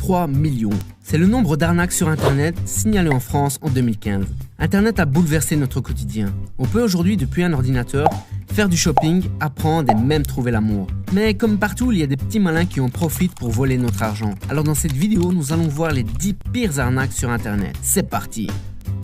3 millions. C'est le nombre d'arnaques sur Internet signalées en France en 2015. Internet a bouleversé notre quotidien. On peut aujourd'hui, depuis un ordinateur, faire du shopping, apprendre et même trouver l'amour. Mais comme partout, il y a des petits malins qui en profitent pour voler notre argent. Alors dans cette vidéo, nous allons voir les 10 pires arnaques sur Internet. C'est parti!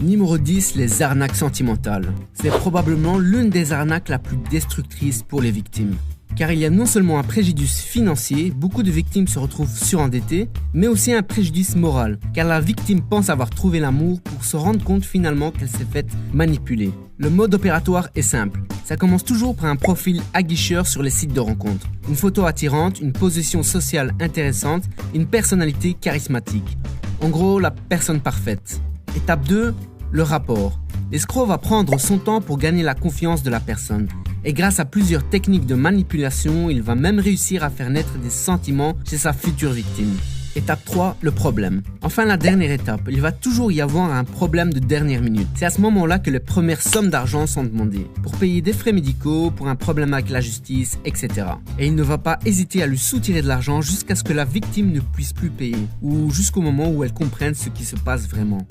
Numéro 10, les arnaques sentimentales. C'est probablement l'une des arnaques la plus destructrices pour les victimes. Car il y a non seulement un préjudice financier, beaucoup de victimes se retrouvent surendettées, mais aussi un préjudice moral, car la victime pense avoir trouvé l'amour pour se rendre compte finalement qu'elle s'est faite manipuler. Le mode opératoire est simple. Ça commence toujours par un profil aguicheur sur les sites de rencontres. Une photo attirante, une position sociale intéressante, une personnalité charismatique. En gros, la personne parfaite. Étape 2, le rapport. L'escroc va prendre son temps pour gagner la confiance de la personne. Et grâce à plusieurs techniques de manipulation, il va même réussir à faire naître des sentiments chez sa future victime. Étape 3, le problème. Enfin, la dernière étape, il va toujours y avoir un problème de dernière minute. C'est à ce moment-là que les premières sommes d'argent sont demandées, pour payer des frais médicaux, pour un problème avec la justice, etc. Et il ne va pas hésiter à lui soutirer de l'argent jusqu'à ce que la victime ne puisse plus payer, ou jusqu'au moment où elle comprenne ce qui se passe vraiment.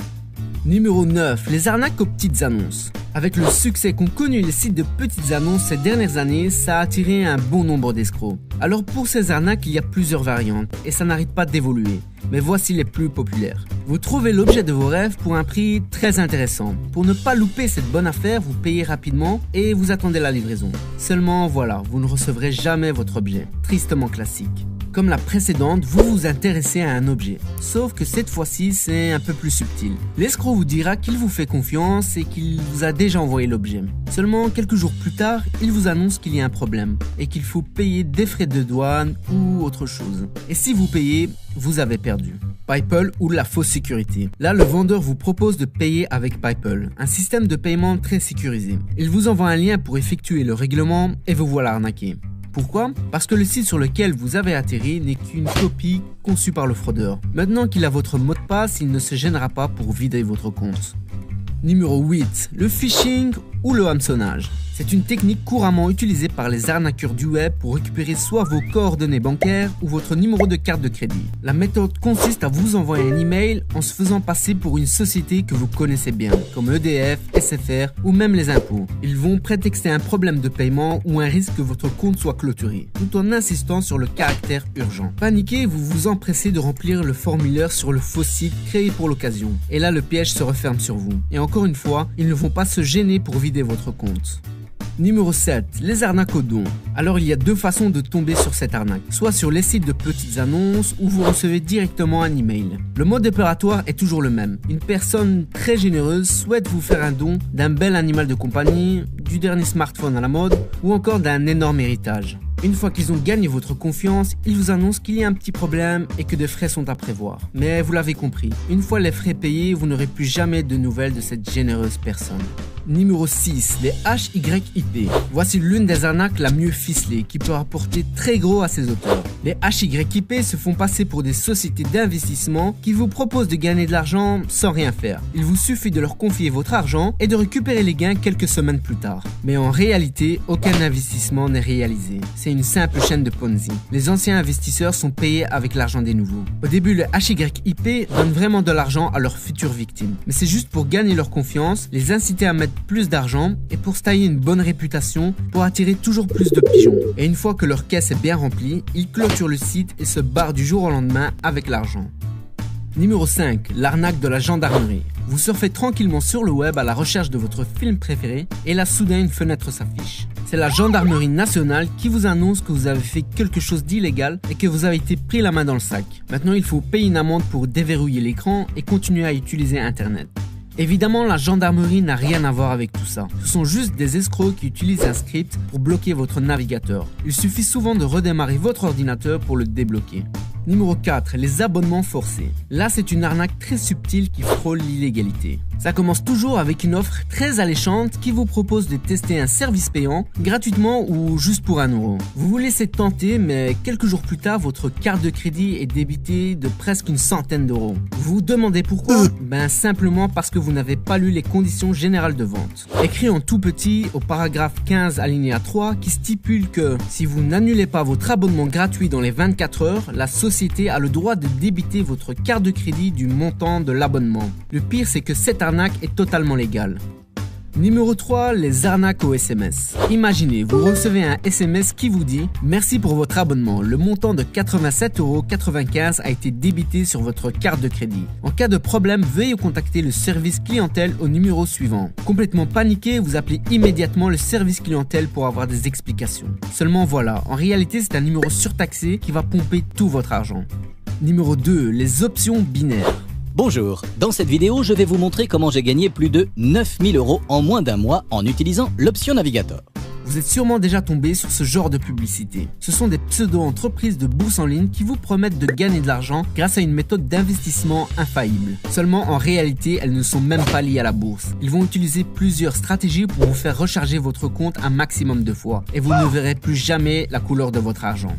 Numéro 9, les arnaques aux petites annonces. Avec le succès qu'ont connu les sites de petites annonces ces dernières années, ça a attiré un bon nombre d'escrocs. Alors pour ces arnaques, il y a plusieurs variantes et ça n'arrête pas d'évoluer. Mais voici les plus populaires. Vous trouvez l'objet de vos rêves pour un prix très intéressant. Pour ne pas louper cette bonne affaire, vous payez rapidement et vous attendez la livraison. Seulement voilà, vous ne recevrez jamais votre objet. Tristement classique. Comme la précédente, vous vous intéressez à un objet. Sauf que cette fois-ci, c'est un peu plus subtil. L'escroc vous dira qu'il vous fait confiance et qu'il vous a déjà envoyé l'objet. Seulement quelques jours plus tard, il vous annonce qu'il y a un problème et qu'il faut payer des frais de douane ou autre chose. Et si vous payez, vous avez perdu. PayPal ou la fausse sécurité. Là, le vendeur vous propose de payer avec PayPal, un système de paiement très sécurisé. Il vous envoie un lien pour effectuer le règlement et vous voilà arnaqué. Pourquoi? Parce que le site sur lequel vous avez atterri n'est qu'une copie conçue par le fraudeur. Maintenant qu'il a votre mot de passe, il ne se gênera pas pour vider votre compte. Numéro 8. Le phishing ou le hameçonnage. C'est une technique couramment utilisée par les arnaqueurs du web pour récupérer soit vos coordonnées bancaires ou votre numéro de carte de crédit. La méthode consiste à vous envoyer un email en se faisant passer pour une société que vous connaissez bien, comme EDF, SFR ou même les impôts. Ils vont prétexter un problème de paiement ou un risque que votre compte soit clôturé, tout en insistant sur le caractère urgent. Paniqué, vous vous empressez de remplir le formulaire sur le faux site créé pour l'occasion. Et là, le piège se referme sur vous. Et encore une fois, ils ne vont pas se gêner pour vider votre compte. Numéro 7. Les arnaques aux dons. Alors il y a deux façons de tomber sur cette arnaque. Soit sur les sites de petites annonces ou vous recevez directement un email. Le mode opératoire est toujours le même. Une personne très généreuse souhaite vous faire un don d'un bel animal de compagnie, du dernier smartphone à la mode ou encore d'un énorme héritage. Une fois qu'ils ont gagné votre confiance, ils vous annoncent qu'il y a un petit problème et que des frais sont à prévoir. Mais vous l'avez compris, une fois les frais payés, vous n'aurez plus jamais de nouvelles de cette généreuse personne. Numéro 6. Les HYIP. Voici l'une des arnaques la mieux ficelée qui peut rapporter très gros à ses auteurs. Les HYIP se font passer pour des sociétés d'investissement qui vous proposent de gagner de l'argent sans rien faire. Il vous suffit de leur confier votre argent et de récupérer les gains quelques semaines plus tard. Mais en réalité, aucun investissement n'est réalisé. C'est une simple chaîne de Ponzi. Les anciens investisseurs sont payés avec l'argent des nouveaux. Au début, les HYIP donnent vraiment de l'argent à leurs futures victimes. Mais c'est juste pour gagner leur confiance, les inciter à mettre plus d'argent et pour se tailler une bonne réputation pour attirer toujours plus de pigeons. Et une fois que leur caisse est bien remplie, ils clôturent le site et se barrent du jour au lendemain avec l'argent. Numéro 5. L'arnaque de la gendarmerie. Vous surfez tranquillement sur le web à la recherche de votre film préféré et là soudain une fenêtre s'affiche. C'est la gendarmerie nationale qui vous annonce que vous avez fait quelque chose d'illégal et que vous avez été pris la main dans le sac. Maintenant il faut payer une amende pour déverrouiller l'écran et continuer à utiliser Internet. Évidemment, la gendarmerie n'a rien à voir avec tout ça. Ce sont juste des escrocs qui utilisent un script pour bloquer votre navigateur. Il suffit souvent de redémarrer votre ordinateur pour le débloquer. Numéro 4. Les abonnements forcés. Là, c'est une arnaque très subtile qui frôle l'illégalité. Ça commence toujours avec une offre très alléchante qui vous propose de tester un service payant gratuitement ou juste pour 1 euro. Vous vous laissez tenter, mais quelques jours plus tard, votre carte de crédit est débitée de presque une centaine d'euros. Vous vous demandez pourquoi? Simplement parce que vous n'avez pas lu les conditions générales de vente. Écrit en tout petit au paragraphe 15 alinéa 3 qui stipule que si vous n'annulez pas votre abonnement gratuit dans les 24 heures, la société a le droit de débiter votre carte de crédit du montant de l'abonnement. Le pire, c'est que cette arnaque est totalement légale. Numéro 3, les arnaques au SMS. Imaginez, vous recevez un SMS qui vous dit « Merci pour votre abonnement, le montant de 87,95 € a été débité sur votre carte de crédit. En cas de problème, veuillez contacter le service clientèle au numéro suivant. » Complètement paniqué, vous appelez immédiatement le service clientèle pour avoir des explications. Seulement voilà, en réalité c'est un numéro surtaxé qui va pomper tout votre argent. Numéro 2, les options binaires. Bonjour, dans cette vidéo, je vais vous montrer comment j'ai gagné plus de 9000 € en moins d'un mois en utilisant l'option Navigator. Vous êtes sûrement déjà tombé sur ce genre de publicité. Ce sont des pseudo-entreprises de bourse en ligne qui vous promettent de gagner de l'argent grâce à une méthode d'investissement infaillible. Seulement, en réalité, elles ne sont même pas liées à la bourse. Ils vont utiliser plusieurs stratégies pour vous faire recharger votre compte un maximum de fois et vous ne verrez plus jamais la couleur de votre argent.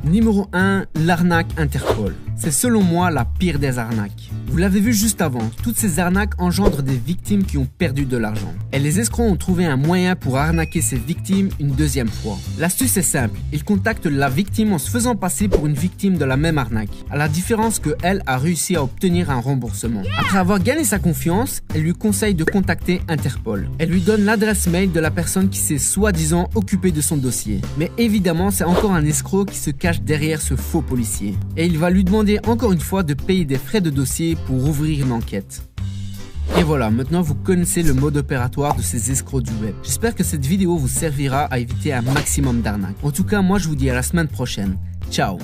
Numéro 1, l'arnaque Interpol. C'est selon moi la pire des arnaques. Vous l'avez vu juste avant, toutes ces arnaques engendrent des victimes qui ont perdu de l'argent. Et les escrocs ont trouvé un moyen pour arnaquer ces victimes une deuxième fois. L'astuce est simple, ils contactent la victime en se faisant passer pour une victime de la même arnaque, à la différence que elle a réussi à obtenir un remboursement. Après avoir gagné sa confiance, elle lui conseille de contacter Interpol. Elle lui donne l'adresse mail de la personne qui s'est soi-disant occupée de son dossier. Mais évidemment, c'est encore un escroc qui se cache derrière ce faux policier. Et il va lui demander encore une fois de payer des frais de dossier pour ouvrir une enquête. Et voilà, maintenant vous connaissez le mode opératoire de ces escrocs du web. J'espère que cette vidéo vous servira à éviter un maximum d'arnaques. En tout cas, moi je vous dis à la semaine prochaine. Ciao!